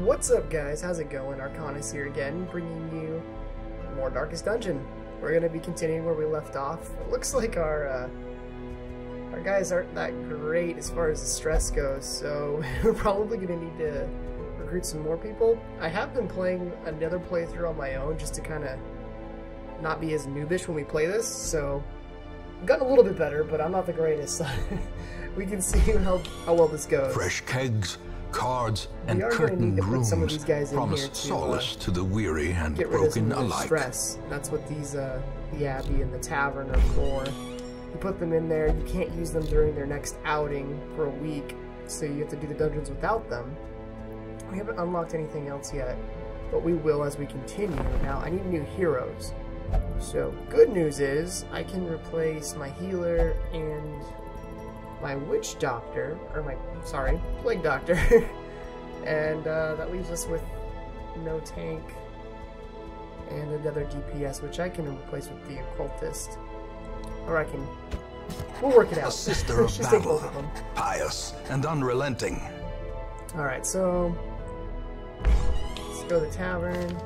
What's up, guys? How's it going? Arcanus here again, bringing you more Darkest Dungeon. We're going to be continuing where we left off. It looks like our guys aren't that great as far as the stress goes, so we're probably going to need to recruit some more people. I have been playing another playthrough on my own just to kind of not be as noobish when we play this, so I've gotten a little bit better, but I'm not the greatest. We can see how well this goes. Fresh kegs, cards, and curtained rooms promise solace to the weary and broken alike. Stress. That's what these, the Abbey and the Tavern are for. You put them in there, you can't use them during their next outing for a week, so you have to do the dungeons without them. We haven't unlocked anything else yet, but we will as we continue. Now, I need new heroes. So, good news is, I can replace my healer and my witch doctor, or my, sorry, plague doctor, and that leaves us with no tank and another DPS, which I can replace with the occultist, or I can, we'll work it out. A sister of battle, pious and unrelenting. Alright, so let's go to the tavern,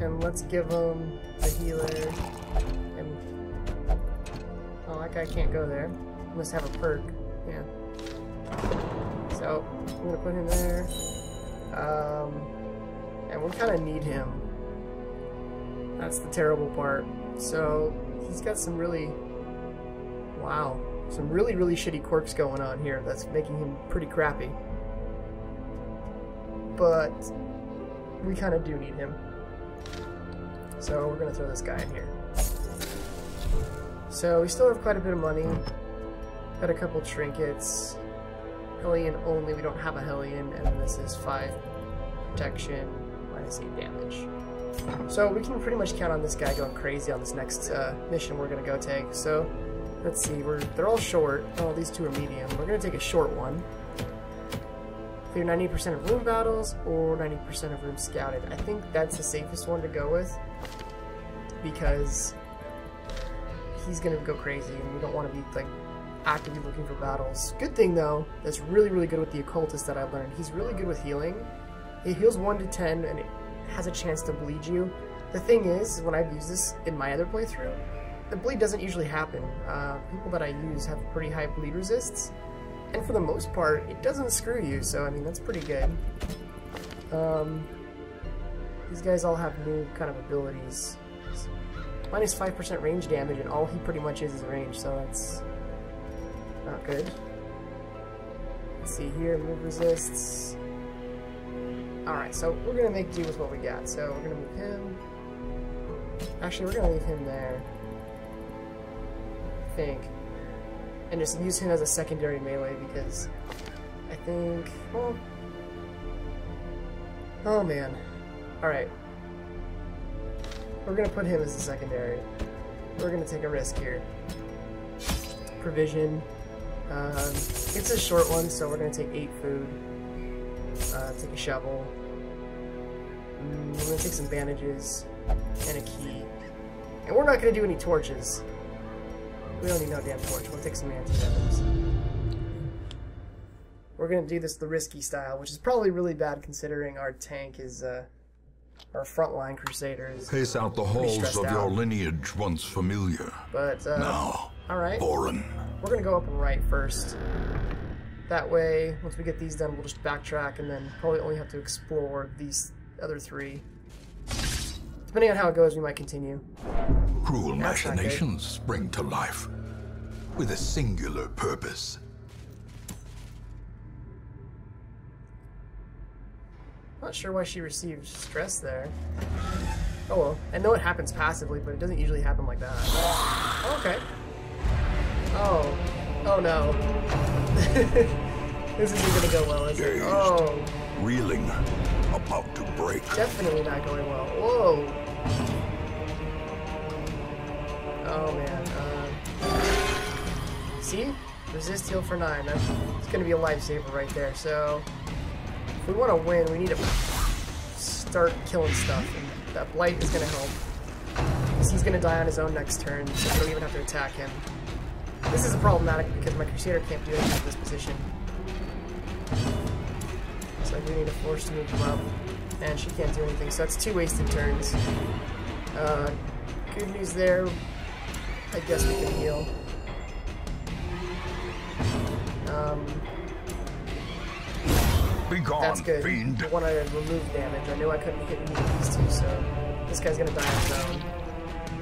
and let's give them a healer, and, oh, that guy can't go there. Must have a perk, yeah. So, I'm gonna put him there. And we kind of need him. That's the terrible part. So, he's got some really, wow, some really shitty quirks going on here that's making him pretty crappy. But, we kind of do need him. So, we're gonna throw this guy in here. So, we still have quite a bit of money. Got a couple trinkets. Hellion only, we don't have a Hellion, and this is 5 protection, -8 damage. So we can pretty much count on this guy going crazy on this next mission we're gonna go take. So let's see, they're all short. Oh, these two are medium. We're gonna take a short one. Clear 90% of room battles or 90% of room scouted. I think that's the safest one to go with because he's gonna go crazy, and we don't want to be like actively looking for battles. Good thing though, that's really good with the occultist that I learned. He's really good with healing. It heals 1 to 10 and it has a chance to bleed you. The thing is, when I've used this in my other playthrough, the bleed doesn't usually happen. People that I use have pretty high bleed resists, and for the most part, it doesn't screw you, so I mean, that's pretty good. These guys all have new kind of abilities. Minus 5% range damage, and all he pretty much is range, so that's not good. Let's see here, move resists. Alright, so we're gonna make do with what we got. So we're gonna move him. Actually, we're gonna leave him there, I think. And just use him as a secondary melee because I think, well, oh man. Alright. We're gonna put him as a secondary. We're gonna take a risk here. Provision. It's a short one, so we're going to take 8 food, take a shovel, we're going to take some bandages, and a key. And we're not going to do any torches. We don't need no damn torch, we'll take some anti-venoms. We're going to do this the risky style, which is probably really bad considering our tank is, our frontline crusader is pace out the halls of your lineage once familiar. But, now, alright. foreign. We're gonna go up and right first. That way, once we get these done, we'll just backtrack and then probably only have to explore these other 3. Depending on how it goes, we might continue. Cruel machinations spring to life with a singular purpose. Not sure why she received stress there. Oh well. I know it happens passively, but it doesn't usually happen like that. Oh, okay. Oh. Oh no. This isn't gonna go well, is it? Dazed, oh. reeling, about to break. Definitely not going well. Whoa. Oh man. See? Resist heal for 9. That's gonna be a lifesaver right there. So if we want to win, we need to start killing stuff, and that blight is gonna help. Because he's gonna die on his own next turn, so we don't even have to attack him. This is problematic because my Crusader can't do anything in this position. So I do need to force to move him up. And she can't do anything, so that's 2 wasted turns. Good news there. I guess we can heal. That's good. I want to remove damage. I knew I couldn't hit any of these two, so this guy's gonna die on his own.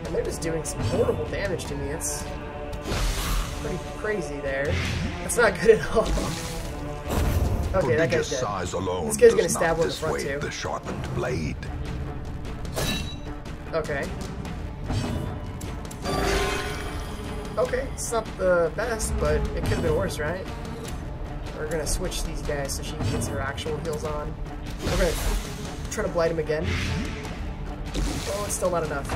And they're just doing some horrible damage to me. It's pretty crazy there. That's not good at all. Okay, that guy's dead. This guy's gonna stab one in the front too. The sharpened blade. Okay. Okay, it's not the best, but it could have been worse, right? We're gonna switch these guys so she gets her actual heals on. We're gonna try to blight him again. Oh, it's still not enough.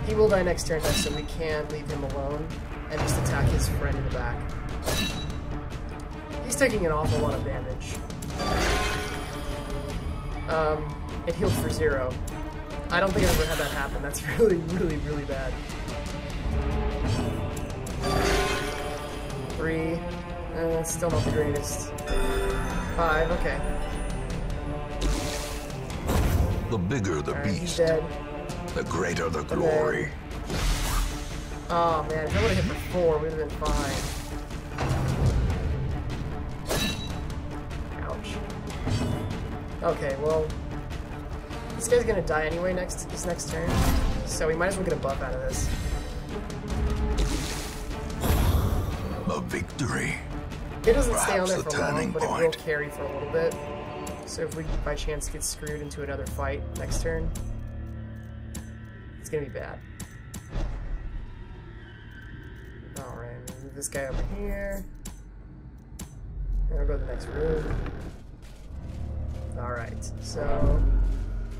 He will die next turn though, so we can leave him alone and just attack his friend in the back. He's taking an awful lot of damage. It healed for 0. I don't think I've ever had that happen. That's really, really, really bad. 3. Still not the greatest. 5, okay. The bigger the beast, he's dead. The greater the glory. Oh man, if I would have hit for 4, we would have been fine. Ouch. Okay, well, this guy's gonna die anyway this next turn, so we might as well get a buff out of this. A victory. It doesn't stay on there for long, but it will carry for a little bit. So if we by chance get screwed into another fight next turn, it's gonna be bad. Alright, move this guy over here. And we'll go to the next room. Alright, so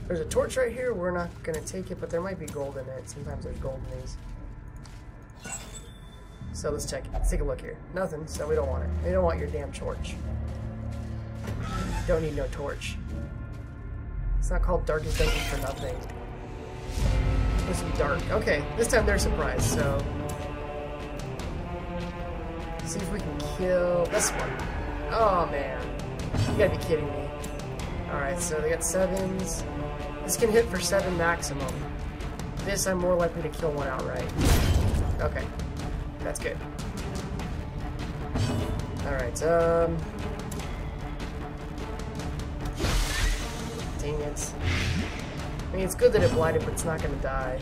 there's a torch right here. We're not gonna take it, but there might be gold in it. Sometimes there's gold in these. So let's check it. Let's take a look here. Nothing, so we don't want it. We don't want your damn torch. Don't need no torch. It's not called Darkest Dungeon for nothing. It's supposed to be dark. Okay, this time they're surprised, so... see if we can kill this one. Oh, man. You gotta be kidding me. Alright, so they got 7s. This can hit for 7 maximum. This, I'm more likely to kill one outright. Okay. That's good. Alright, dang it. I mean, it's good that it blinded, but it's not gonna die.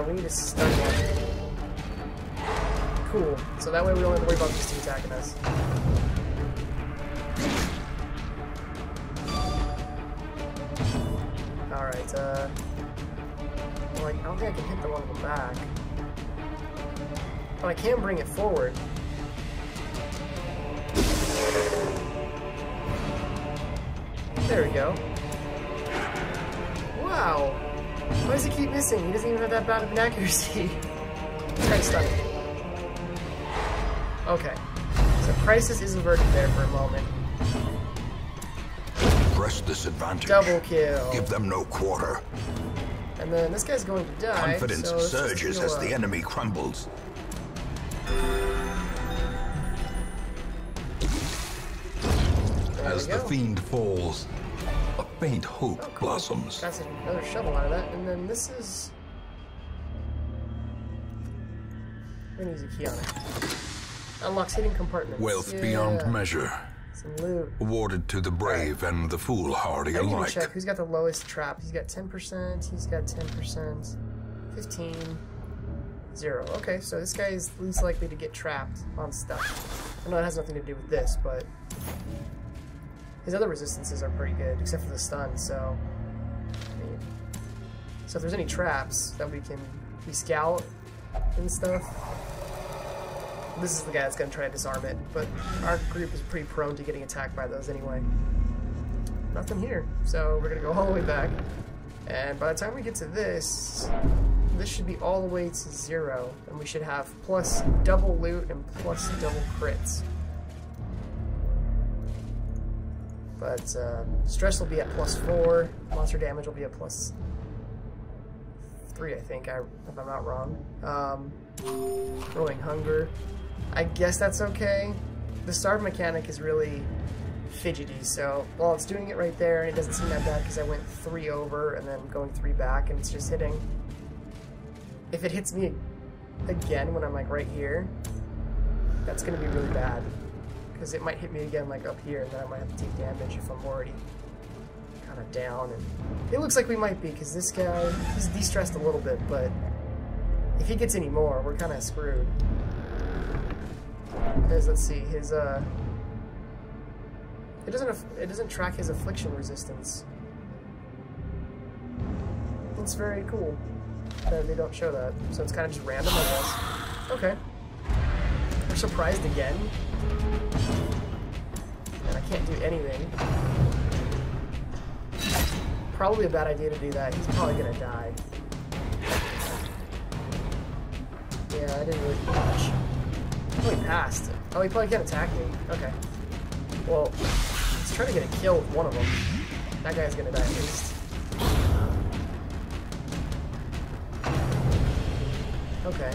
We need to stun one. Cool. So that way we don't have to worry about these two attacking us. Alright, well, I don't think I can hit the one in the back. But I can bring it forward. There we go. Wow! Why does he keep missing? He doesn't even have that bad of an accuracy. Try to stun him. Okay. So crisis is averted there for a moment. Press disadvantage. Double kill. Give them no quarter. And then this guy's going to die. Confidence surges as the enemy crumbles. As the fiend falls, a faint hope blossoms. That's another shovel out of that, and then this is... we're gonna use a key on it. Unlocks hidden compartments. Wealth beyond measure. Some loot. Awarded to the brave and the foolhardy alike. alike. Check who's got the lowest trap. He's got 10%, he's got 10%, 15, 0. Okay, so this guy is least likely to get trapped on stuff. I know it has nothing to do with this, but his other resistances are pretty good, except for the stun, so... I mean, so if there's any traps that we scout and stuff, this is the guy that's going to try to disarm it, but our group is pretty prone to getting attacked by those anyway. Nothing here, so we're going to go all the way back, and by the time we get to this should be all the way to 0, and we should have plus double loot and plus double crits. But stress will be at +4, monster damage will be at +3, I think, if I'm not wrong. Growing hunger. I guess that's okay. The starve mechanic is really fidgety. So, well, it's doing it right there, and it doesn't seem that bad because I went 3 over and then going 3 back, and it's just hitting. If it hits me again when I'm like right here, that's going to be really bad. Because it might hit me again like up here, and then I might have to take damage if I'm already kind of down. And it looks like we might be, because this guy, he's de-stressed a little bit, but if he gets any more, we're kind of screwed. Because let's see, his it doesn't track his affliction resistance. It's very cool that they don't show that, so it's kind of just random, I guess. Okay, we're surprised again, and I can't do anything. Probably a bad idea to do that. He's probably gonna die. Yeah, I didn't really do much. Oh, he passed. Oh, he probably can't attack me. Okay. Well, let's try to get a kill with one of them. That guy's gonna die at least. Okay.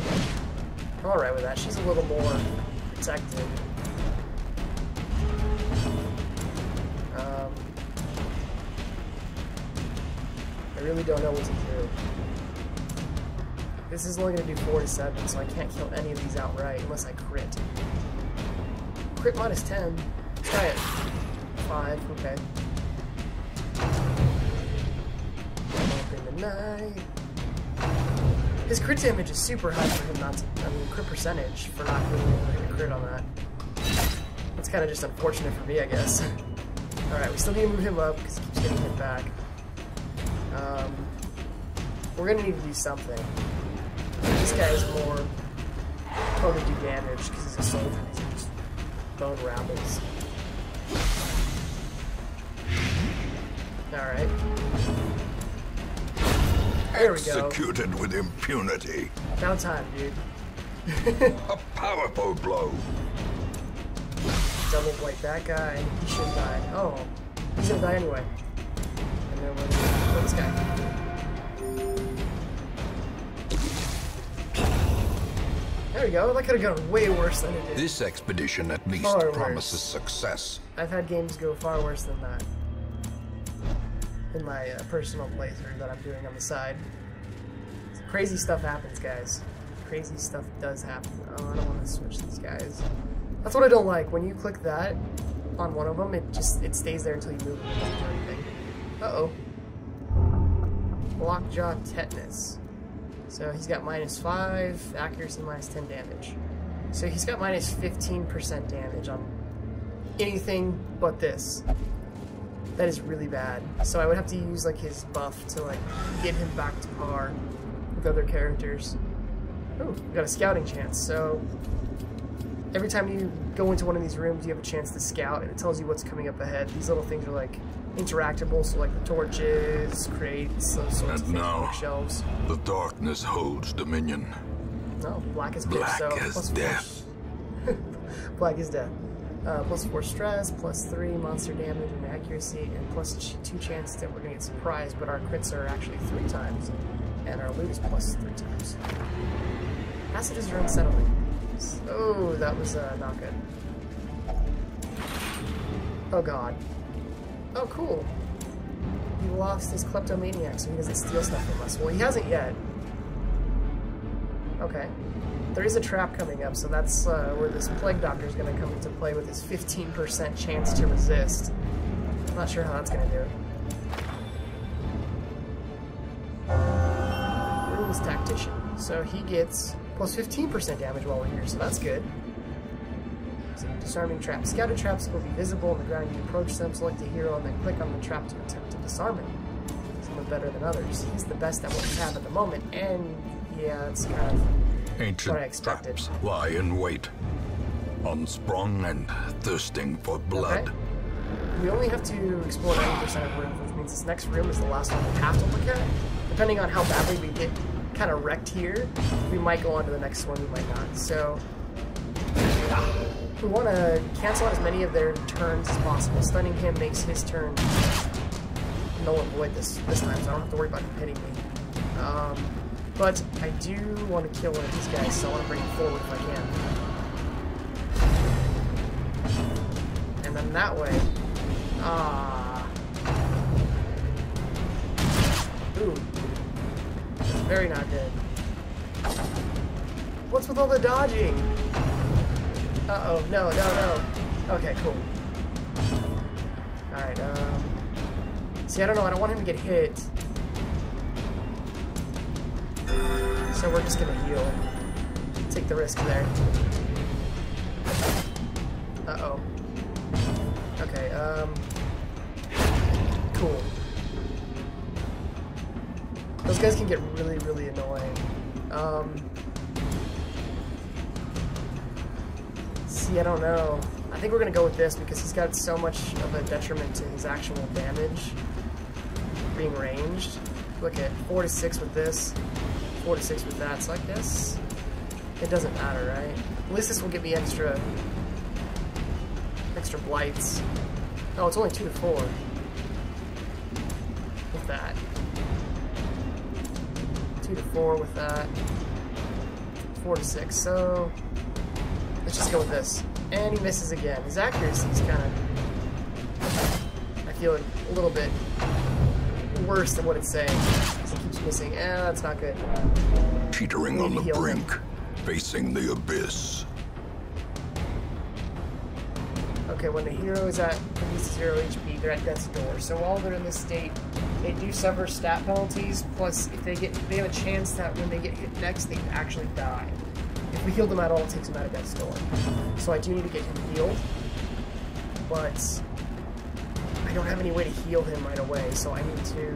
I'm alright with that. She's a little more protected. I really don't know what to do. This is only going to do 4 to 7, so I can't kill any of these outright unless I crit. Crit minus 10. Let's try it. 5, okay. Open the night. His crit damage is super high for him not to, I mean, crit percentage for not being able to hit a crit on that. That's kind of just unfortunate for me, I guess. Alright, we still need to move him up because he keeps getting hit back. We're going to need to do something. This guy is more prone to do damage because he's a soldier. He's just bone rabbles. Alright. There we go. Executed with impunity. About time, dude. A powerful blow. Double wipe that guy. He should die. Oh, he's gonna die anyway. And then we're gonna kill this guy. There we go. That could have gone way worse than it did. This expedition at least promises success. I've had games go far worse than that. In my personal playthrough that I'm doing on the side. Crazy stuff happens, guys. Crazy stuff does happen. Oh, I don't want to switch these guys. That's what I don't like. When you click that on one of them, it stays there until you move it. It doesn't do anything. Uh-oh. Lockjaw tetanus. So he's got -5, accuracy -10 damage. So he's got -15% damage on anything but this. That is really bad. So I would have to use like his buff to like get him back to par with other characters. Oh, we got a scouting chance. So every time you go into one of these rooms, you have a chance to scout, and it tells you what's coming up ahead. These little things are like interactable, so like the torches, crates, those sorts of things, bookshelves. The darkness holds dominion. No, black is pitch, so as death. Black is death. +4 stress, +3 monster damage and accuracy, and +2 chance that we're gonna get surprised, but our crits are actually 3 times, and our loot is +3 times. Passages are unsettling. Oh, that was not good. Oh god. Oh, cool. He lost his kleptomaniac, so he doesn't steal stuff from us. Well, he hasn't yet. Okay. There is a trap coming up, so that's where this Plague Doctor is going to come into play with his 15% chance to resist. I'm not sure how that's going to do. Rules Tactician. So he gets +15% damage while we're here, so that's good. So disarming traps. Scouted traps will be visible on the ground. You approach them, select a hero, and then click on the trap to attempt to disarm it. Some are better than others. He's the best at what we have at the moment, and yeah, it's kind of ancient what I expected. Traps lie in wait, unsprung and thirsting for blood. Okay. We only have to explore 90% of rooms, which means this next room is the last one we have to look at. Depending on how badly we get kind of wrecked here, we might go on to the next one, we might not. So we want to cancel out as many of their turns as possible. Stunning him makes his turn null and void this time, so I don't have to worry about him hitting me. But I do want to kill one of these guys, so I want to bring him forward if I can. And then that way, Ah. Ooh. Very not good. What's with all the dodging? Uh-oh. No, no, no. Okay, cool. Alright, see, I don't know. I don't want him to get hit. So we're just gonna heal. Take the risk there. Uh-oh. Okay, cool. Those guys can get really, really annoying. See, I don't know. I think we're gonna go with this because he's got so much of a detriment to his actual damage being ranged. Look at 4 to 6 with this, 4 to 6 with that. So I guess it doesn't matter, right? At least this will give me extra blights. Oh, it's only 2 to 4 with that. 2 to 4 with that. 4 to 6. So let's just go with this. And he misses again. His accuracy is kind of, I feel like, a little bit worse than what it's saying. He keeps missing. That's not good. Teetering on the brink, facing the abyss. Okay, when the hero is at at least 0 HP, they're at death's door. So while they're in this state, they do suffer stat penalties. Plus, if they have a chance that when they get hit next, they actually die. If we heal them at all, it takes them out of death's door. So I do need to get him healed, but I don't have any way to heal him right away. So I need to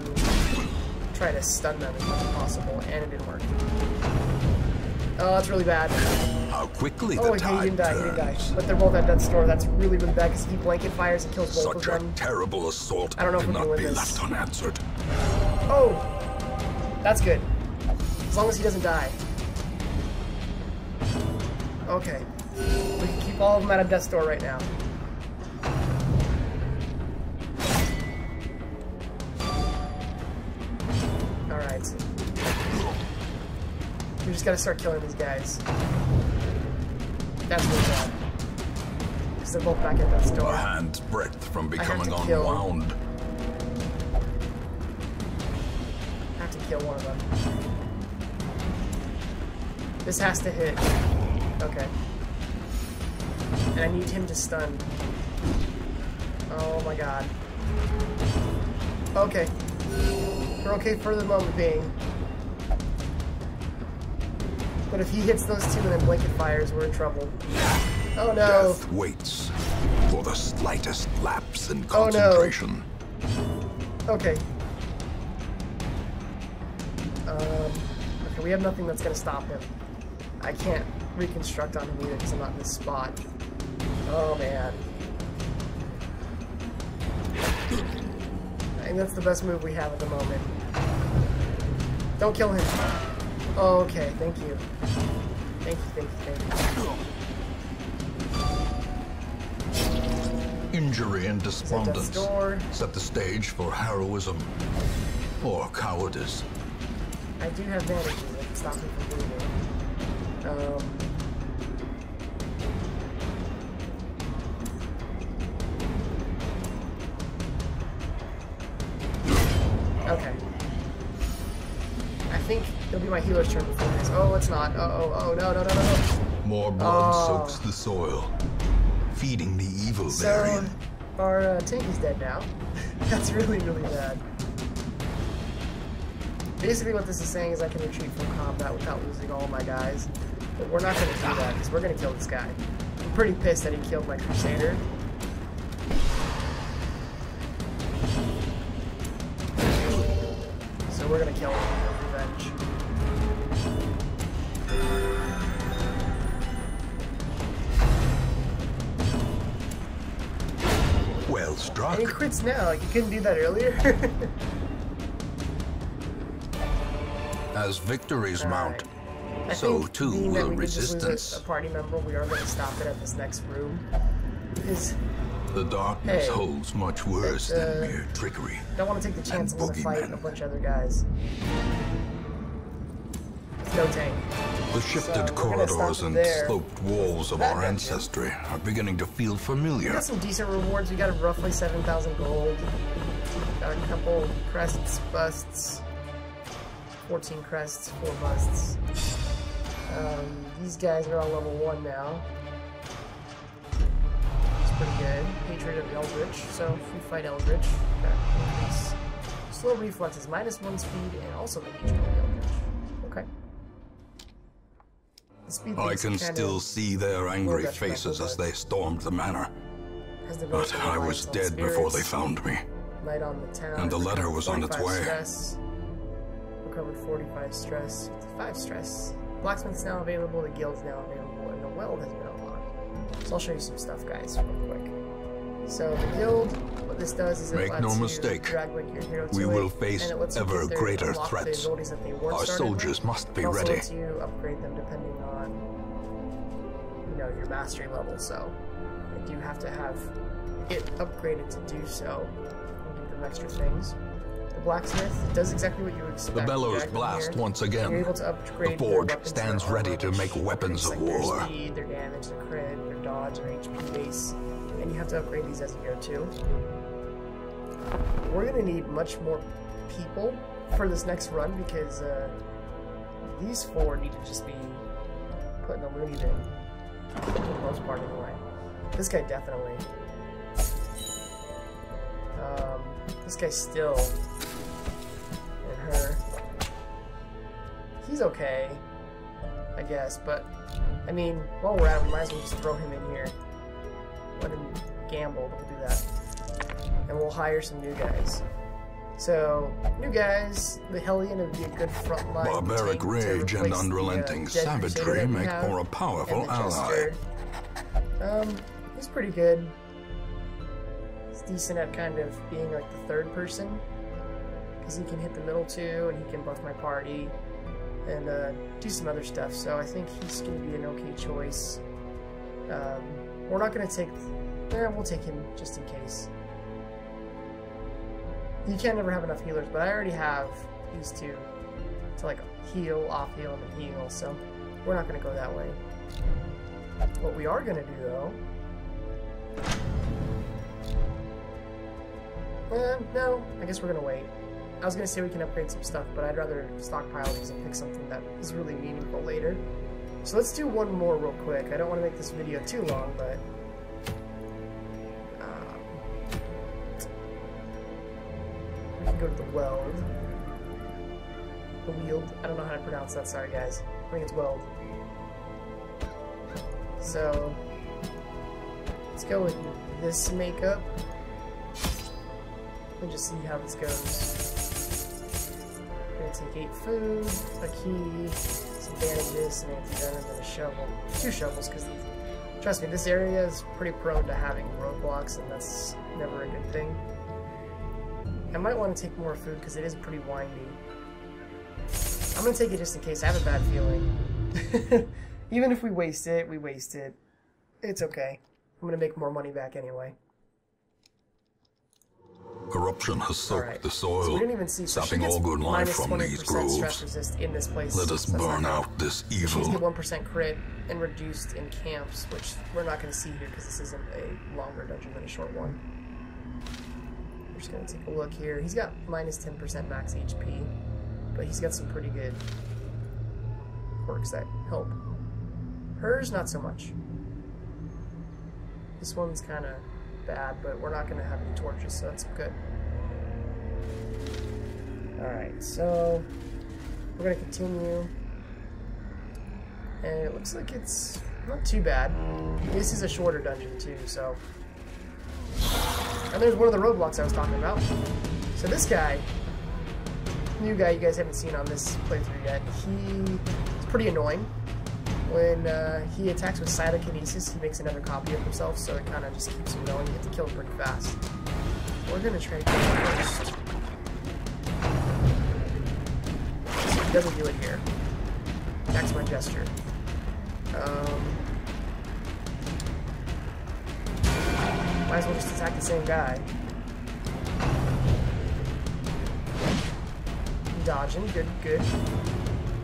try to stun them as much as possible, and it didn't work. Oh, that's really bad. How quickly the tide he didn't die. But they're both at death's door. That's really, really bad because he blanket fires and kills both of them. Such a terrible assault I don't know if we cannot can be win left this. unanswered. Oh, that's good. As long as he doesn't die. Okay, we can keep all of them out of death's door right now. Alright. We just gotta start killing these guys. That's really bad. Because they're both back at death's door. A hand's breadth from becoming unwound. I have to kill one of them. This has to hit. Okay. And I need him to stun. Oh my god. Okay. We're okay for the moment being. But if he hits those two and then blanket fires, we're in trouble. Oh no. Death waits for the slightest lapse in concentration. Oh no. Okay. Okay, we have nothing that's gonna stop him. I can't reconstruct on him either because I'm not in this spot. Oh man. I think that's the best move we have at the moment. Don't kill him. Oh, okay, thank you. Thank you, thank you, thank you. Injury and despondence set the stage for heroism or cowardice. I do have bandages that can stop me from bleeding. Okay. I think it'll be my healer's turn before this. Oh, it's not. Oh, no, no, no, no, no. More blood soaks the soil, feeding the evil therein. So, our tank is dead now. That's really, really bad. Basically what this is saying is I can retreat from combat without losing all my guys. But we're not going to do that because we're going to kill this guy. I'm pretty pissed that he killed my Crusader. So we're going to kill him for revenge. Well struck. And he crits now. Like, you couldn't do that earlier? As victories mount, so too will resistance. A party member, we are going to stop it at this next room. Because the darkness holds much worse than mere trickery. Don't want to take the chance of fighting a bunch of other guys. no tank. The shifted corridors and sloped walls of our ancestry are beginning to feel familiar. We got some decent rewards. We got roughly 7,000 gold. Got a couple crests, busts. 14 crests, 4 busts. These guys are on level 1 now. It's pretty good. Hatred of Eldritch. So if we fight Eldritch, that increase slow reflexes, -1 speed, and also the hatred of Eldritch. Okay. I can still see their angry faces as they stormed the manor. But I was dead before they found me. Night on the town. And the letter was on its way. Stress. Recovered 45 stress, 55 stress. Blacksmith's now available, the guild's now available, and the weld has been unlocked. So I'll show you some stuff, guys, real quick. So the guild, what this does is it Make no mistake, drag like your hero to we will face and it lets ever greater threats. Our soldiers must be ready. It also lets you upgrade them depending on, you know, your mastery level. So I do have to have it upgraded to do so. I'll give them extra things. The blacksmith does exactly what you would expect. The bellows blast once again. You're able to upgrade the forge stands ready to make weapons of war. Their speed, their damage, their crit, their dodge, their HP base, and you have to upgrade these as you go too. We're gonna need much more people for this next run because these 4 need to just be put in the loony bin for the most part anyway. This guy definitely. This guy's still. Her. He's okay, I guess, but I mean, while we're at it, we might as well just throw him in here. Let him gamble, we'll do that. And we'll hire some new guys. So, new guys, the Hellion would be a good frontline. Barbaric rage and unrelenting savagery make for a powerful ally. He's pretty good. He's decent at kind of being like the third person. Because he can hit the middle too, and he can buff my party, and do some other stuff, so I think he's going to be an okay choice. We're not going to take... we'll take him just in case. You can't never have enough healers, but I already have these 2 to like heal, off-heal, and then heal, so we're not going to go that way. What we are going to do, though... no, I guess we're going to wait. I was going to say we can upgrade some stuff, but I'd rather stockpile these and pick something that is really meaningful later. So let's do one more real quick. I don't want to make this video too long, but... we can go to the weld. The wield. I don't know how to pronounce that, sorry guys. I think it's weld. So... let's go with this makeup. And just see how this goes. We're gonna take 8 food, a key, some bandages, some anti-venom, and a shovel. 2 shovels, because trust me, this area is pretty prone to having roadblocks, and that's never a good thing. I might want to take more food because it is pretty windy. I'm gonna take it just in case. I have a bad feeling. Even if we waste it, we waste it. It's okay. I'm gonna make more money back anyway. Corruption has soaked the soil, so we didn't even see, sapping all good life from these groves. Stress resist in this place. Let us burn out this evil. She's get 1% crit and reduced in camps, which we're not going to see here because this isn't a longer dungeon than a short one. We're just going to take a look here. He's got -10% max HP, but he's got some pretty good quirks that help. Hers, not so much. This one's kind of bad, but we're not going to have any torches, so that's good. Alright, so we're going to continue. And it looks like it's not too bad. This is a shorter dungeon too, so... and there's one of the roadblocks I was talking about. So this guy, new guy you guys haven't seen on this playthrough yet, he's pretty annoying. When he attacks with cytokinesis, he makes another copy of himself, so it kind of just keeps him going. You have to kill him pretty fast. We're going to try to kill him first. So he doesn't do it here. That's my gesture. Might as well just attack the same guy. Dodging, good, good.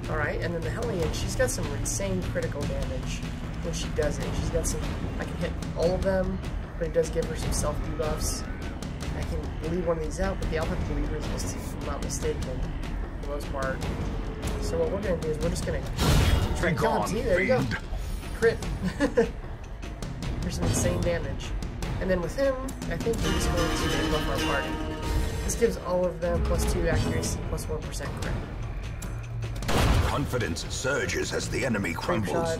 Alright, and then the Hellion, she's got some insane critical damage when she does it. She's got some, I can hit all of them, but it does give her some self debuffs. I can bleed one of these out, but the Alpha Believer is just, if I'm not mistaken, for the most part. So what we're going to do is we're just going to try and kill him. See, there you go. Crit. For some insane damage. And then with him, I think we're just going to buff our party. This gives all of them +2 accuracy, +1% crit. Confidence surges as the enemy crumbles. Shot,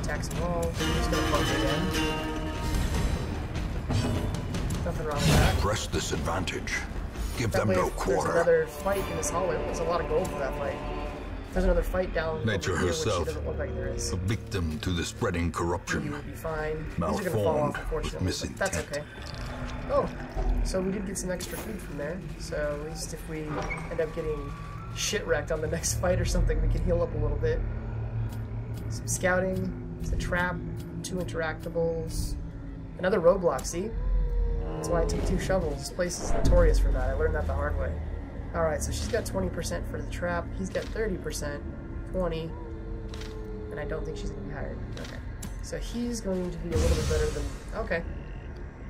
attacks them all. We're just going to bump again. Nothing wrong with that. Press this advantage. Give them no quarter. There's another fight in this hallway. There's a lot of gold for that fight. There's another fight down Nature over here, herself, which doesn't look like there is. a victim to the spreading corruption. You would be fine. Malformed, these are going to fall off, unfortunately, with but that's okay. Oh, so we did get some extra food from there. So at least if we end up getting shit-wrecked on the next fight or something, we can heal up a little bit. Some scouting, it's a trap, 2 interactables, another roadblock, see? That's why I take 2 shovels. This place is notorious for that. I learned that the hard way. Alright, so she's got 20% for the trap. He's got 30%, 20, and I don't think she's going to be hired. Okay. So he's going to be a little bit better than... Okay.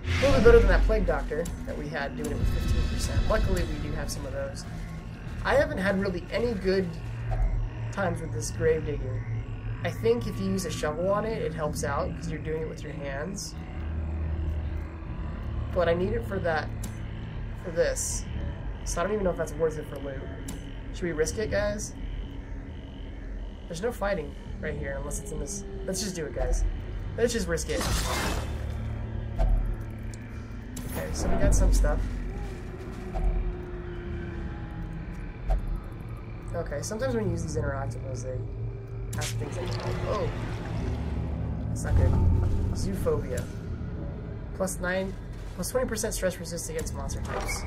A little bit better than that Plague Doctor that we had doing it with 15%. Luckily, we do have some of those. I haven't had really any good times with this Gravedigger. I think if you use a shovel on it, it helps out because you're doing it with your hands. But I need it for that, for this. So I don't even know if that's worth it for loot. Should we risk it, guys? There's no fighting right here unless it's in this. Let's just do it, guys. Let's just risk it. Okay, so we got some stuff. Okay, sometimes when you use these interactables, they have things like, oh, that's not good. Zoophobia. +9, +20% stress resist against monster types.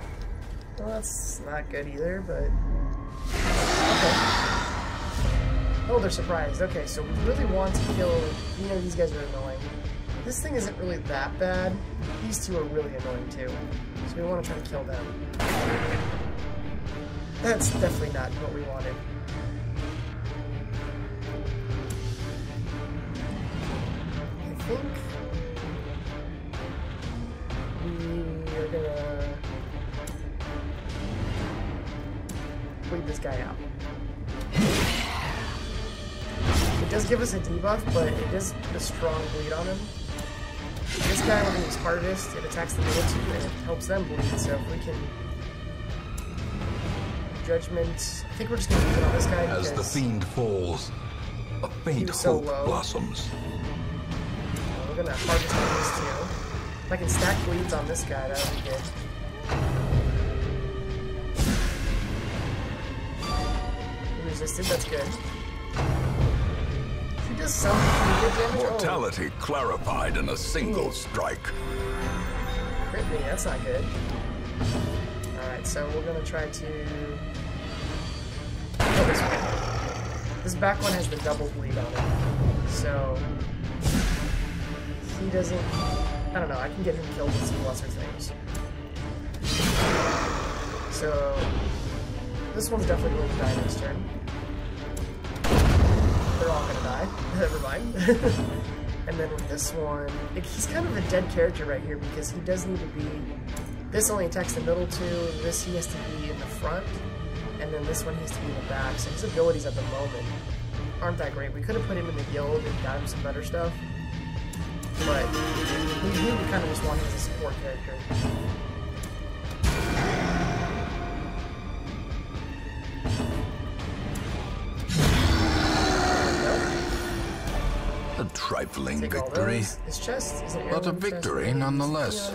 Well, that's not good either, but okay. Oh, they're surprised. Okay, so we really want to kill. You know, these guys are annoying. This thing isn't really that bad. These 2 are really annoying too, so we want to try to kill them. That's definitely not what we wanted. I think we are gonna bleed this guy out. It does give us a debuff, but it does put a strong bleed on him. This guy, when he's hardest, it attacks the middle 2 and it helps them bleed, so if we can... Judgment. I think we're just going to use it on this guy. As the fiend falls, a faint hope blossoms. We're going to harvest on this too. If I can stack bleeds on this guy, that would be good. He resisted, that's good. He does some good damage. Mortality clarified in a single strike. Crit me, that's not good. Alright, so we're going to try to... Oh, this one. This back one has the double bleed on it. So... He doesn't... I don't know, I can get him killed with some lesser things. So... This one's definitely going to die next turn. They're all going to die. Never mind. And then with this one... he's kind of a dead character right here because he does need to be... This only attacks the middle 2, this he has to be in the front, and then this one he has to be in the back, so his abilities at the moment aren't that great. We could have put him in the guild and got him some better stuff, but we kind of just want him as a support character. A trifling victory, His chest is an but a victory chest. nonetheless.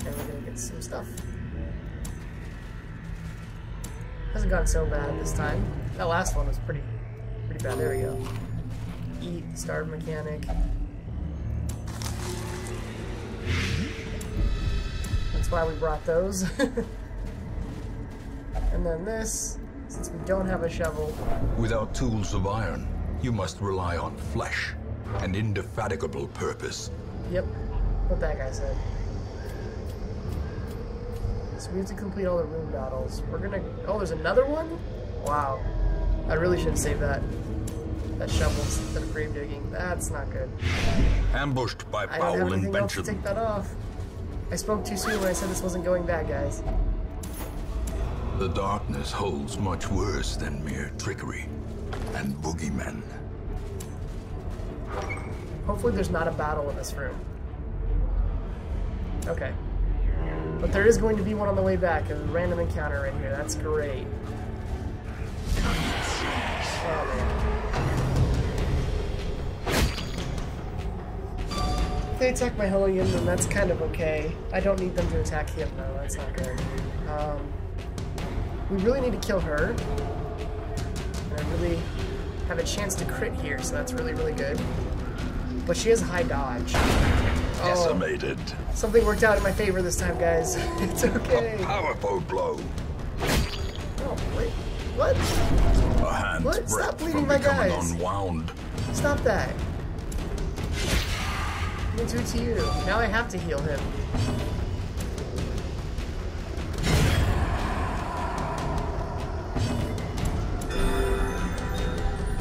And we're gonna get some stuff. Hasn't gotten so bad this time. That last one was pretty bad. There we go. Eat, starve mechanic. That's why we brought those. And then this, since we don't have a shovel. Without tools of iron, you must rely on flesh and indefatigable purpose. Yep, what that guy said. So we have to complete all the room battles. We're gonna... Oh, there's another one? Wow. I really should have saved that shovel instead of grave digging. That's not good. Ambushed by I don't foul have anything invention. else to take that off. I spoke too soon when I said this wasn't going bad, guys. The darkness holds much worse than mere trickery and boogeymen. Hopefully there's not a battle in this room. Okay. But there is going to be one on the way back, a random encounter right here. That's great. Oh, man. If they attack my Hellion, then that's kind of okay. I don't need them to attack him, though. That's not good. We really need to kill her. And I really have a chance to crit here, so that's really, really good. But she has high dodge. Decimated. Oh, something worked out in my favor this time, guys. It's okay. A powerful blow. Oh, wait. What? A hand's What? Stop breadth bleeding from my becoming guys. unwound. Stop that. I'm gonna do it to you. Now I have to heal him.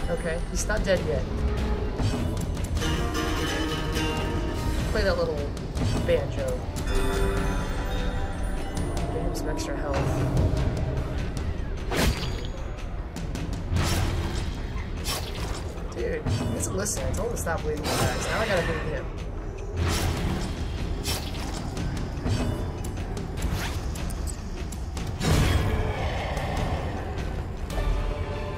Okay, he's not dead yet. Play that little banjo. Give him some extra health. Dude, he doesn't listen. I told him to stop bleeding my guys. Now I gotta bleed him.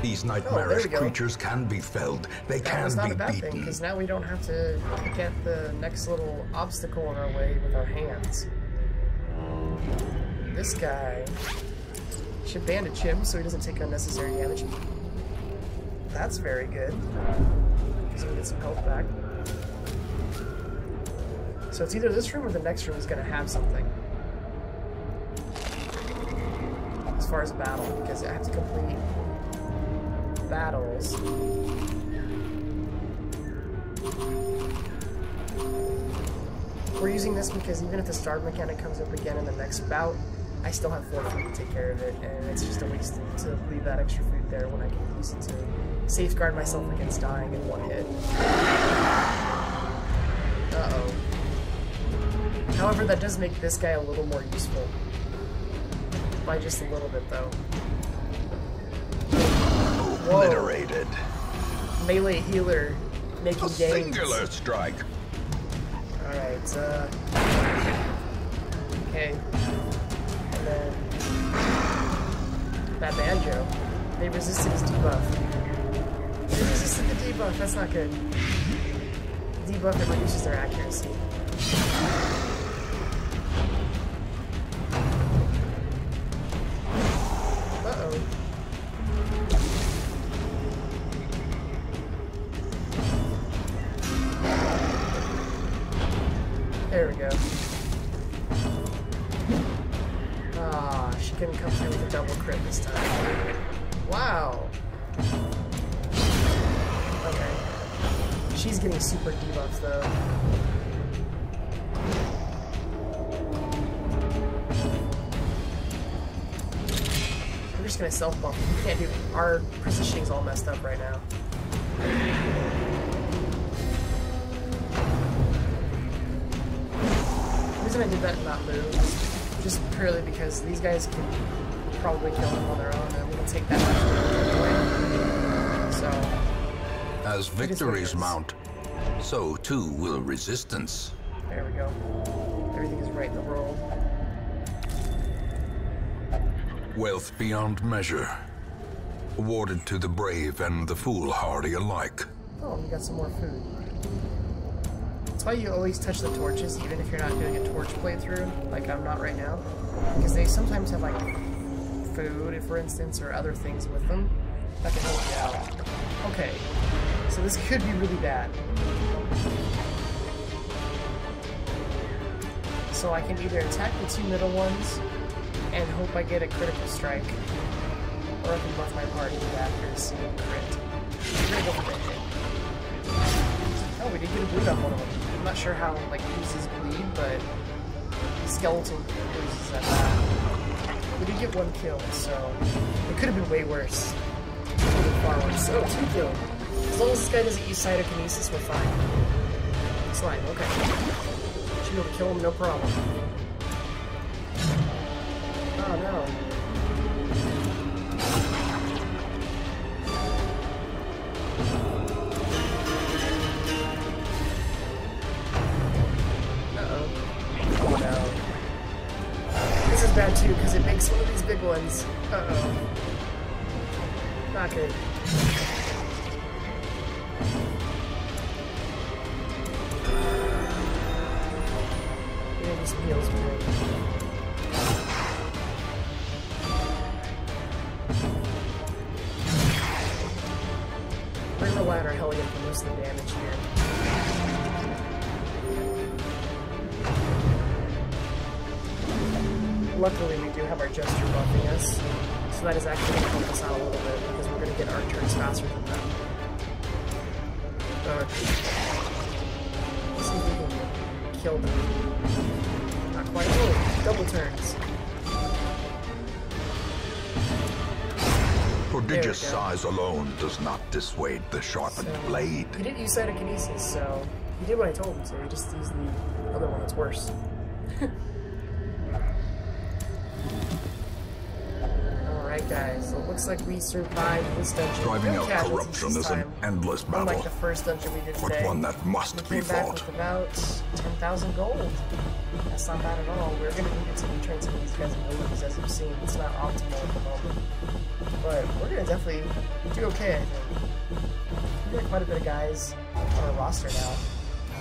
These nightmarish creatures can be felled. They can be beaten. That was not a bad thing, because now we don't have to get the next little obstacle in our way with our hands. This guy should bandage him so he doesn't take unnecessary damage. That's very good. He's gonna get some health back. So it's either this room or the next room is gonna have something. As far as a battle, because I have to complete battles. We're using this because even if the starve mechanic comes up again in the next bout, I still have 4 food to take care of it, and it's just a waste to leave that extra food there when I can use it to safeguard myself against dying in one hit. Uh-oh. However, that does make this guy a little more useful. By just a little bit, though. Obliterated. Melee healer making gains. Singular strike. Alright, okay. And then that banjo. They resisted his debuff. They resisted the debuff, that's not good. Debuff, it reduces their accuracy. Uh-oh. There we go. Ah, she couldn't come through with a double crit this time. Wow. Okay. She's getting super debuffs though. I'm just gonna self-bump. We can't do it. Our positioning's all messed up right now. The reason I did that and not move, just purely because these guys can probably kill him on their own, and we'll take that away. So, as victories mount, so too will resistance. There we go. Everything is right in the world. Wealth beyond measure, awarded to the brave and the foolhardy alike. Oh, we got some more food. That's why you always touch the torches, even if you're not doing a torch playthrough, like I'm not right now. Because they sometimes have, like, food, for instance, or other things with them that can help you out. Okay, so this could be really bad. So I can either attack the 2 middle ones and hope I get a critical strike, or I can buff my party with accuracy and crit. I'm gonna go for the hit. Oh, we did get a bleed on one of them. I'm not sure how, like, uses bleed, but skeleton uses at that. We did get 1 kill, so it could have been way worse. far worse. Oh, 2 kills. As long as this guy doesn't use cytokinesis, we're fine. Slime, okay. Should be able to kill him, no problem. Oh no. Oh no. This is bad too, because it makes one of these big ones. Uh-oh. Not good. Maybe some heals for it. We're gonna rely on our Hellion for most of the damage here. Luckily, we do have our Jester buffing us, so that is actually going to help us out a little bit, because we're going to get our turns faster than them. Let's see if we can kill them. Not quite. Oh, double turns. Prodigious size alone does not dissuade the sharpened blade. He didn't use cytokinesis, so he did what I told him to. He just used the other one that's worse. Alright guys, so it looks like we survived this dungeon. Driving out corruption is an endless battle. Unlike the first dungeon we did today. But one that must be fought. With about 10,000 gold. That's not bad at all. We're going to need it to retrain some of these guys' abilities, as you've seen. It's not optimal at the moment. But we're going to definitely do okay, I think. We've got quite a bit of guys on our roster now.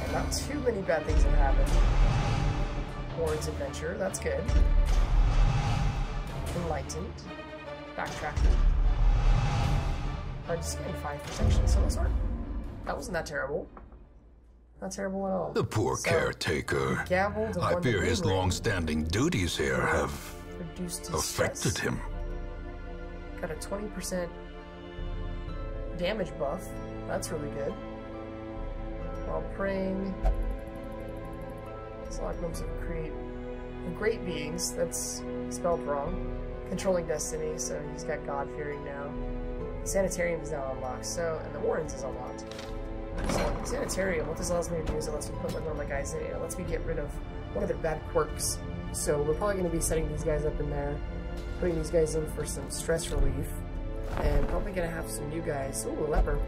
And not too many bad things have happened. Horde's Adventure, that's good. Enlightened. Backtracking. Hard skin, 5 protection. So those aren't... That wasn't that terrible. Not terrible at all. The poor caretaker. I fear his long-standing duties here have affected him. Got a 20% damage buff. That's really good. While praying... Slogmums of great beings. That's spelled wrong. Controlling Destiny, so he's got God-fearing now. Sanitarium is now unlocked, so, and the Warrens is unlocked. So, Sanitarium, what this allows me to do is it lets me put like one of my guys in it. It lets me get rid of one of their bad quirks. So we're probably going to be setting these guys up in there, putting these guys in for some stress relief, and probably going to have some new guys, ooh, a leper,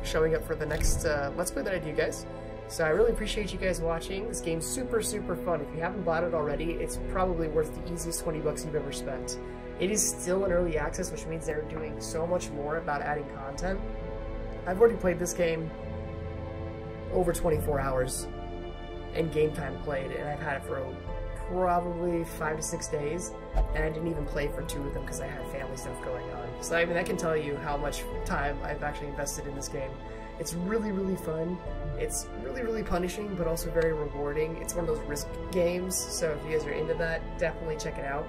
showing up for the next Let's Play that I do, guys. So I really appreciate you guys watching. This game's super, super fun. If you haven't bought it already, it's probably worth the easiest 20 bucks you've ever spent. It is still in early access, which means they're doing so much more about adding content. I've already played this game over 24 hours in game time played, and I've had it for probably 5 to 6 days, and I didn't even play for 2 of them because I had family stuff going on. So I mean, I can tell you how much time I've actually invested in this game. It's really, really fun. It's really, really punishing, but also very rewarding. It's one of those risk games, so if you guys are into that, definitely check it out.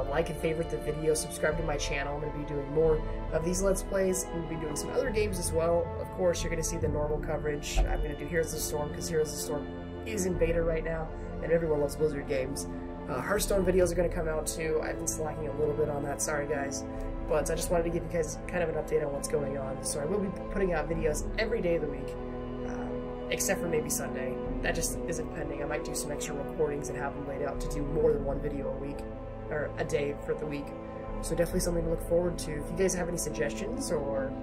Like and favorite the video, subscribe to my channel. I'm going to be doing more of these Let's Plays. I'm going to be doing some other games as well. Of course, you're going to see the normal coverage. I'm going to do Heroes of the Storm, because Heroes of the Storm is in beta right now, and everyone loves Blizzard games. Hearthstone videos are going to come out too. I've been slacking a little bit on that, sorry guys. But I just wanted to give you guys kind of an update on what's going on. So I will be putting out videos every day of the week, except for maybe Sunday. That just isn't pending. I might do some extra recordings and have them laid out to do more than one video a week, or a day for the week. So definitely something to look forward to. If you guys have any suggestions, or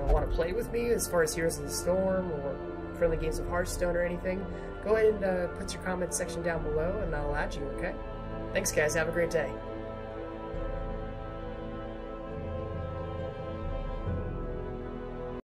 want to play with me as far as Heroes of the Storm or friendly games of Hearthstone or anything, go ahead and put your comment section down below, and I'll add you. Okay? Thanks, guys. Have a great day.